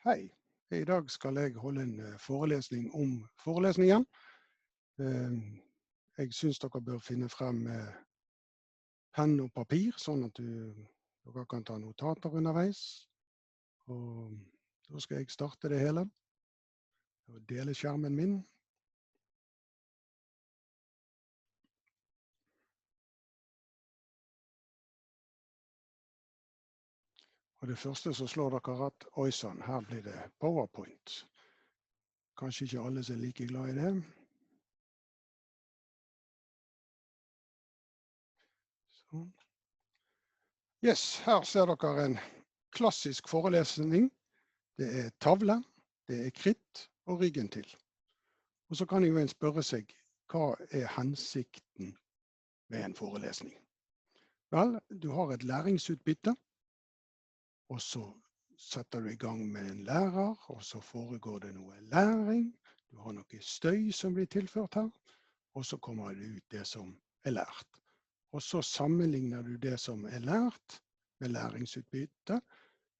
Hei, i dag skal jeg holde en forelesning om forelesningen. Jeg synes dere bør finne frem penn og papir, sånn at dere kan ta notater underveis. Og da skal jeg starte det hele og dele skjermen min. Og det første så slår dere at, oi sann, her blir det PowerPoint. Kanskje ikke alle er like glad i det. Sånn. Yes, her ser dere en klassisk forelesning. Det tavle, det kritt og ryggen til. Og så kan jo en spørre seg, hva hensikten med en forelesning? Vel, du har et læringsutbytte, og så setter du i gang med en lærer, og så foregår det noe læring. Du har noe støy som blir tilført her, og så kommer det ut det som lært. Og så sammenligner du det som lært med læringsutbytte.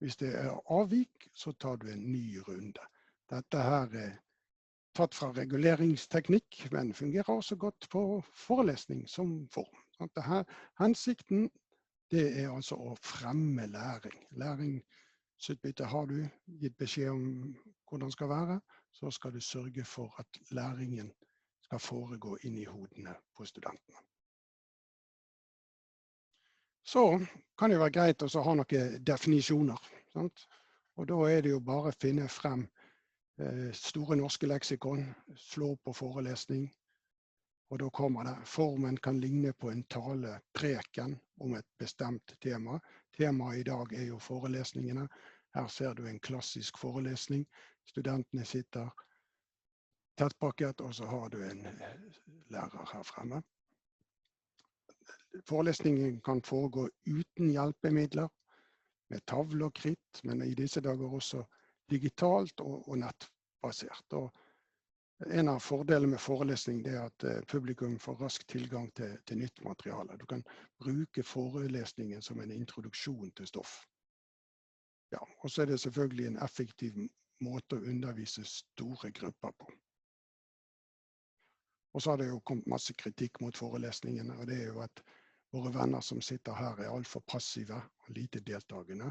Hvis det avvik, så tar du en ny runde. Dette her tatt fra reguleringsteknikk, men fungerer også godt på forelesning som form. Hensikten det altså å fremme læring. Læringsutbytte har du gitt beskjed om hvordan det skal være, så skal du sørge for at læringen skal foregå inn i hodene på studentene. Så kan det være greit å ha noen definisjoner. Sant? Og da det jo bare å finne frem Store norske leksikon, slå på forelesning, og da kommer det. Formen kan ligne på en tale, preken om et bestemt tema. Temaet i dag jo forelesningene. Her ser du en klassisk forelesning. Studentene sitter tettpakket, og så har du en lærer her fremme. Forelesningen kan foregå uten hjelpemidler, med tavle og kritt, men i disse dager også digitalt og nettbasert. Og en av fordelene med forelesning det at publikum får rask tilgang til nytt materiale. Du kan bruke forelesningen som en introduksjon til stoff. Ja, og så det selvfølgelig en effektiv måte å undervise store grupper på. Og så har det jo kommet masse kritikk mot forelesningene, og det jo at våre venner som sitter her alt for passive og lite deltagende.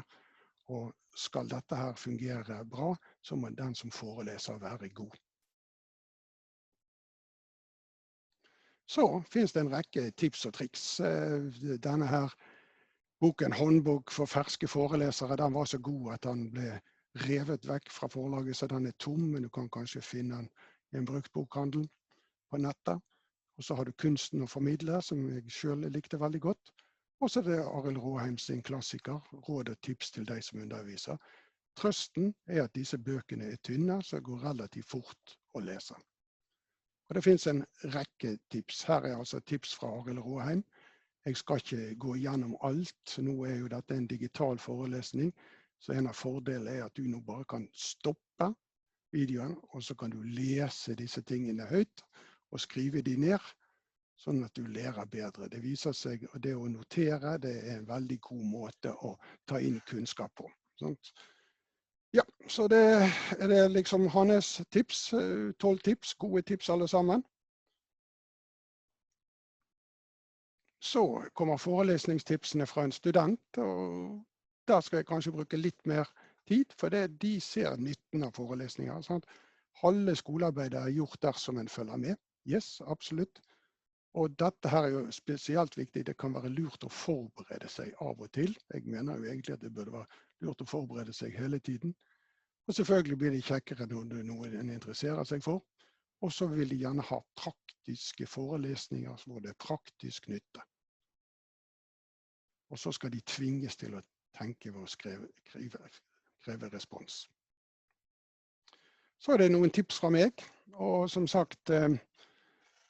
Og skal dette her fungere bra, så må den som foreleser være god. Så finnes det en rekke tips og triks. Denne her boken Håndbok for ferske forelesere, den var så god at den ble revet vekk fra forlaget, så den tom, men du kan kanskje finne den i en brukt bokhandel på nettet. Og så har du Kunsten å formidle, som jeg selv likte veldig godt. Og så det Arild Råheim sin klassiker, Råd og tips til deg som underviser. Trøsten at disse bøkene tynne, så det går relativt fort å lese. Og det finnes en rekke tips. Her altså tips fra Arild Råheim. Jeg skal ikke gå gjennom alt. Nå jo dette en digital forelesning, så en av fordelene at du nå bare kan stoppe videoen, og så kan du lese disse tingene høyt, og skrive de ned, sånn at du lærer bedre. Det viser seg at det å notere, det en veldig god måte å ta inn kunnskap på. Sånt. Ja, så det det liksom hans tips, 12 tips, gode tips alle sammen. Så kommer forelesningstipsene fra en student, og der skal jeg kanskje bruke litt mer tid, for de ser nytten av forelesninger. Sant? Halve skolearbeidet gjort dersom en følger med. Yes, absolutt. Og dette her jo spesielt viktig. Det kan være lurt å forberede seg av og til. Jeg mener jo egentlig at det burde være lurt å forberede seg hele tiden. Og selvfølgelig blir det kjekkere når det noe en interesserer seg for. Og så vil de gjerne ha praktiske forelesninger hvor det praktisk nytte. Og så skal de tvinges til å tenke ved å kreve respons. Så det noen tips fra meg. Og som sagt,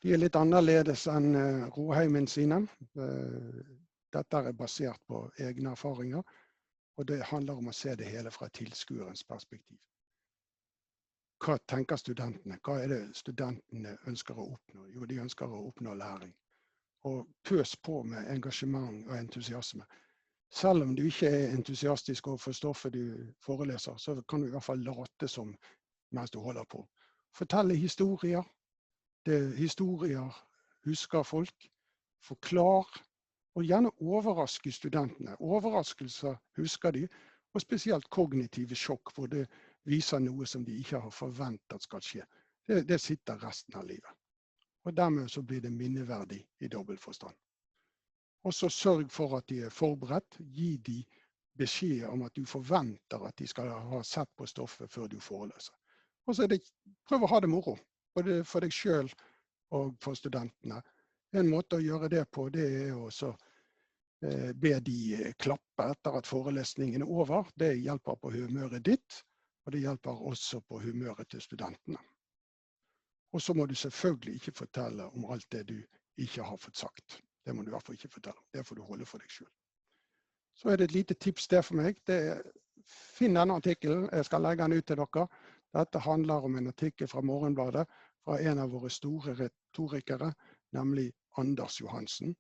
de litt annerledes enn Råheimen sine. Dette basert på egne erfaringer, og det handler om å se det hele fra tilskuerens perspektiv. Hva tenker studentene? Hva det studentene ønsker å oppnå? Jo, de ønsker å oppnå læring. Og pøs på med engasjement og entusiasme. Selv om du ikke er entusiastisk overfor stoffet du foreleser, så kan du i hvert fall late som mens du holder på. Fortelle historier. Historier husker folk. Forklar. Og gjerne overraske studentene. Overraskelser husker de, og spesielt kognitive sjokk, hvor det viser noe som de ikke har forventet skal skje. Det sitter resten av livet. Og dermed så blir det minneverdig i dobbelt forstand. Og så sørg for at de er forberedt. Gi de beskjed om at du forventer at de skal ha sett på stoffet før du foreleser. Og så prøv å ha det moro, både for deg selv og for studentene. En måte å gjøre det på, det er også be de klappe etter at forelesningen er over. Det hjelper på humøret ditt, og det hjelper også på humøret til studentene. Og så må du selvfølgelig ikke fortelle om alt det du ikke har fått sagt. Det må du i hvert fall ikke fortelle om. Det får du holde for deg selv. Så er det et lite tips der for meg. Finn denne artikkelen. Jeg skal legge den ut til dere. Dette handler om en artikkel fra Morgenbladet, fra en av våre store retorikere, nemlig Anders Johansen.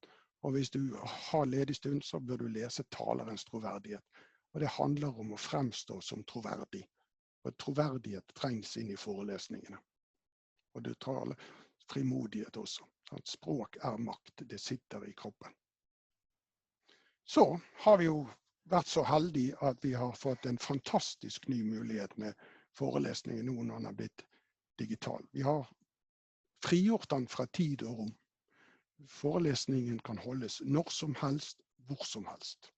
Og hvis du har ledig stund, så bør du lese talerens troverdighet. Og det handler om å fremstå som troverdig. Og troverdighet trengs inn i forelesningene. Og det tar frimodighet også. At språk er makt, det sitter i kroppen. Så har vi jo vært så heldige at vi har fått en fantastisk ny mulighet med forelesningen nå når den har blitt digital. Vi har frigjort den fra tid og rom. Forelesningen kan holdes når som helst, hvor som helst.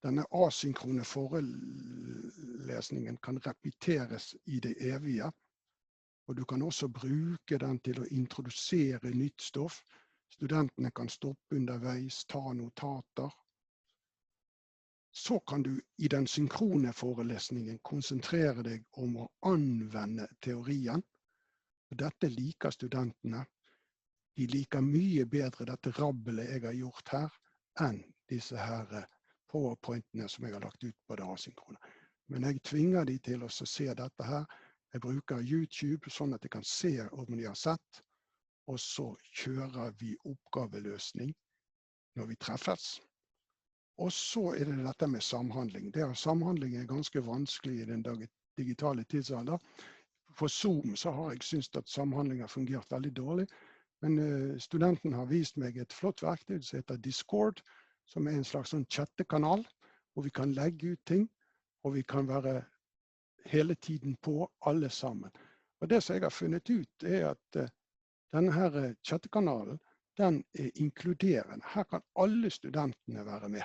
Denne asynkrone forelesningen kan repeteres i det evige, og du kan også bruke den til å introdusere nytt stoff. Studentene kan stoppe underveis, ta notater. Så kan du i den synkrone forelesningen konsentrere deg om å anvende teorien. Dette liker studentene. De liker mye bedre dette rabbelet jeg har gjort her, enn disse her PowerPointene som jeg har lagt ut på det asynkrone. Men jeg tvinger de til å se dette her. Jeg bruker YouTube sånn at jeg kan se om de har sett, og så kjører vi oppgaveløsning når vi treffes. Og så er det dette med samhandling. Samhandling er ganske vanskelig i den digitale tidsalder. For Zoom så har jeg syntes at samhandling har fungert veldig dårlig, men studenten har vist meg et flott verktøy som heter Discord, som er en slags sånn chattekanal, hvor vi kan legge ut ting, og vi kan være hele tiden på alle sammen. Og det som jeg har funnet ut er at denne her chattekanalen, den er inkluderende. Her kan alle studentene være med.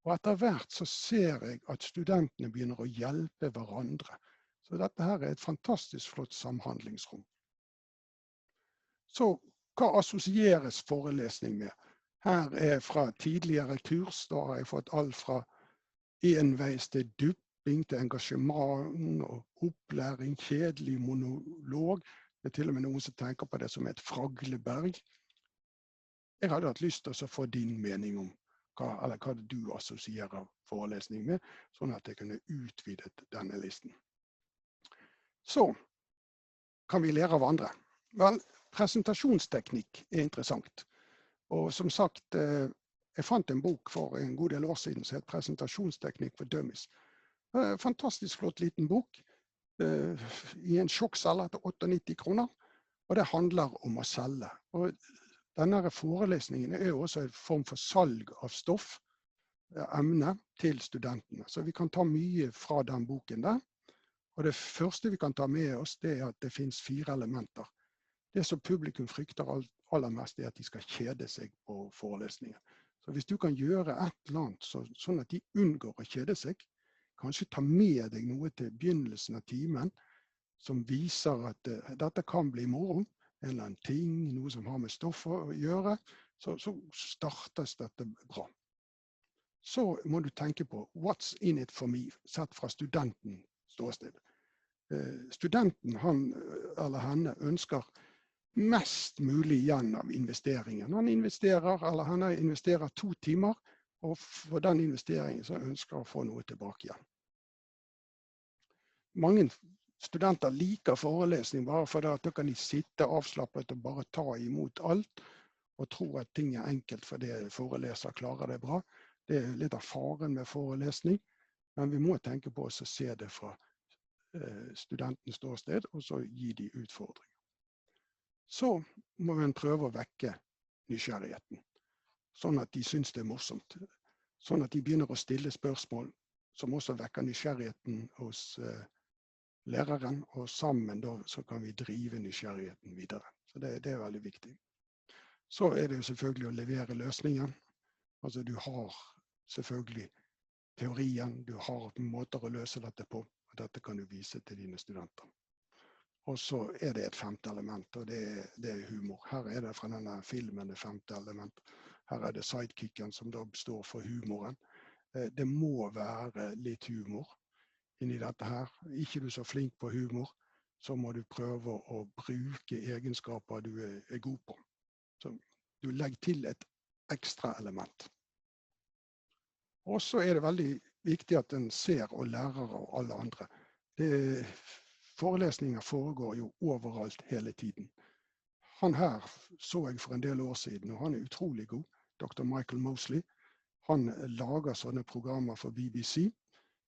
Og etter hvert så ser jeg at studentene begynner å hjelpe hverandre. Så dette her er et fantastisk flott samhandlingsrom. Så hva assosieres forelesning med? Her er fra tidligere kurs, da har jeg fått alt fra enveis til dupping, til engasjement og opplæring, kjedelig monolog. Det er til og med noen som tenker på det som et fragleberg. Jeg hadde hatt lyst til å få din mening om hva du assosierer forelesning med, sånn at jeg kunne utvidet denne listen. Så kan vi lære av andre. Vel, presentasjonsteknikk er interessant. Og som sagt, jeg fant en bok for en god del år siden som het Presentasjonsteknikk for Dummies. Fantastisk flott liten bok i en sjokkselger til 98 kroner, og det handler om å selge. Og denne forelesningen er jo også en form for salg av stoff, emne, til studentene. Så vi kan ta mye fra den boken der. Og det første vi kan ta med oss, det er at det finnes 4 elementer. Det som publikum frykter aller mest er at de skal kjede seg på forelesningen. Så hvis du kan gjøre et eller annet sånn at de unngår å kjede seg, kanskje ta med deg noe til begynnelsen av timen som viser at dette kan bli moro, en eller annen ting, noe som har med stoff å gjøre, så startes dette bra. Så må du tenke på what's in it for me, sett fra studenten ståsted. Studenten, han eller henne, ønsker mest mulig igjen av investeringen. Han investerer, eller henne investerer 2 timer, og for den investeringen så ønsker å få noe tilbake igjen. Mange studenter liker forelesning bare for at da kan de sitte avslappet og bare ta imot alt, og tro at ting er enkelt fordi foreleser klarer det bra. Det er litt av faren med forelesning, men vi må tenke på oss å se det fra studentens ståsted, og så gi de utfordringer. Så må vi prøve å vekke nysgjerrigheten, sånn at de synes det er morsomt. Sånn at de begynner å stille spørsmål som også vekker nysgjerrigheten hos læreren, og sammen da så kan vi drive nysgjerrigheten videre. Så det er veldig viktig. Så er det jo selvfølgelig å levere løsningen. Altså du har selvfølgelig teorien, du har måter å løse dette på, og dette kan du vise til dine studenter. Og så er det et femte element, og det er humor. Her er det fra denne filmen det femte element. Her er det sidekicken som da står for humoren. Det må være litt humor inni dette her. Ikke du så flink på humor, så må du prøve å bruke egenskaper du er god på. Så du legger til et ekstra element. Og så er det veldig viktig at en ser og lærer av alle andre. Forelesninger foregår jo overalt hele tiden. Han her så jeg for en del år siden, og han er utrolig god, Dr. Michael Mosley. Han lager sånne programmer for BBC,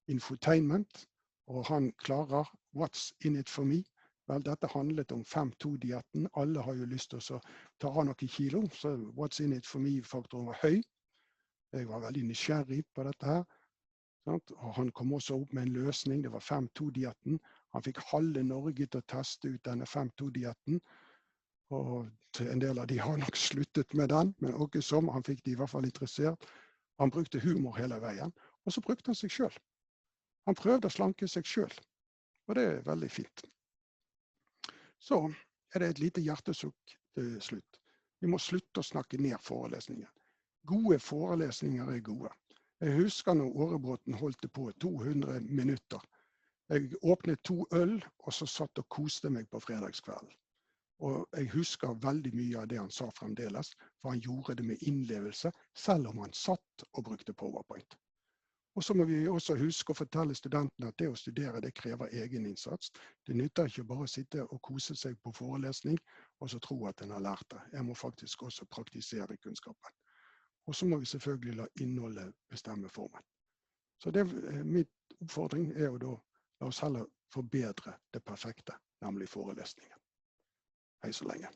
Infotainment, og han klarer What's in it for me? Vel, dette handlet om 5-2-dietten. Alle har jo lyst til å ta av noen kilo, så What's in it for me-faktoren var høy. Jeg var veldig nysgjerrig på dette her. Og han kom også opp med en løsning, det var 5-2-dietten. Han fikk halve Norge til å teste ut denne 5-2-dietten. Og en del av de har nok sluttet med den, men også som han fikk de i hvert fall interessert. Han brukte humor hele veien, og så brukte han seg selv. Han prøvde å slanke seg selv, og det er veldig fint. Så er det et lite hjertesukk til slutt. Vi må slutte å snakke ned forelesningen. Gode forelesninger er gode. Jeg husker når Årebråten holdt det på 200 minutter. Jeg åpnet 2 øl, og så satt og koste meg på fredagskvelden. Og jeg husker veldig mye av det han sa fremdeles, for han gjorde det med innlevelse, selv om han satt og brukte PowerPoint. Og så må vi også huske å fortelle studentene at det å studere, det krever egen innsats. Det nytter ikke bare å sitte og kose seg på forelesning, og så tro at en har lært det. Jeg må faktisk også praktisere kunnskapen. Og så må vi selvfølgelig la innholdet bestemme formen. Så mitt oppfordring er jo da, la oss heller forbedre det perfekte, nemlig forelesningen. Hei så lenge.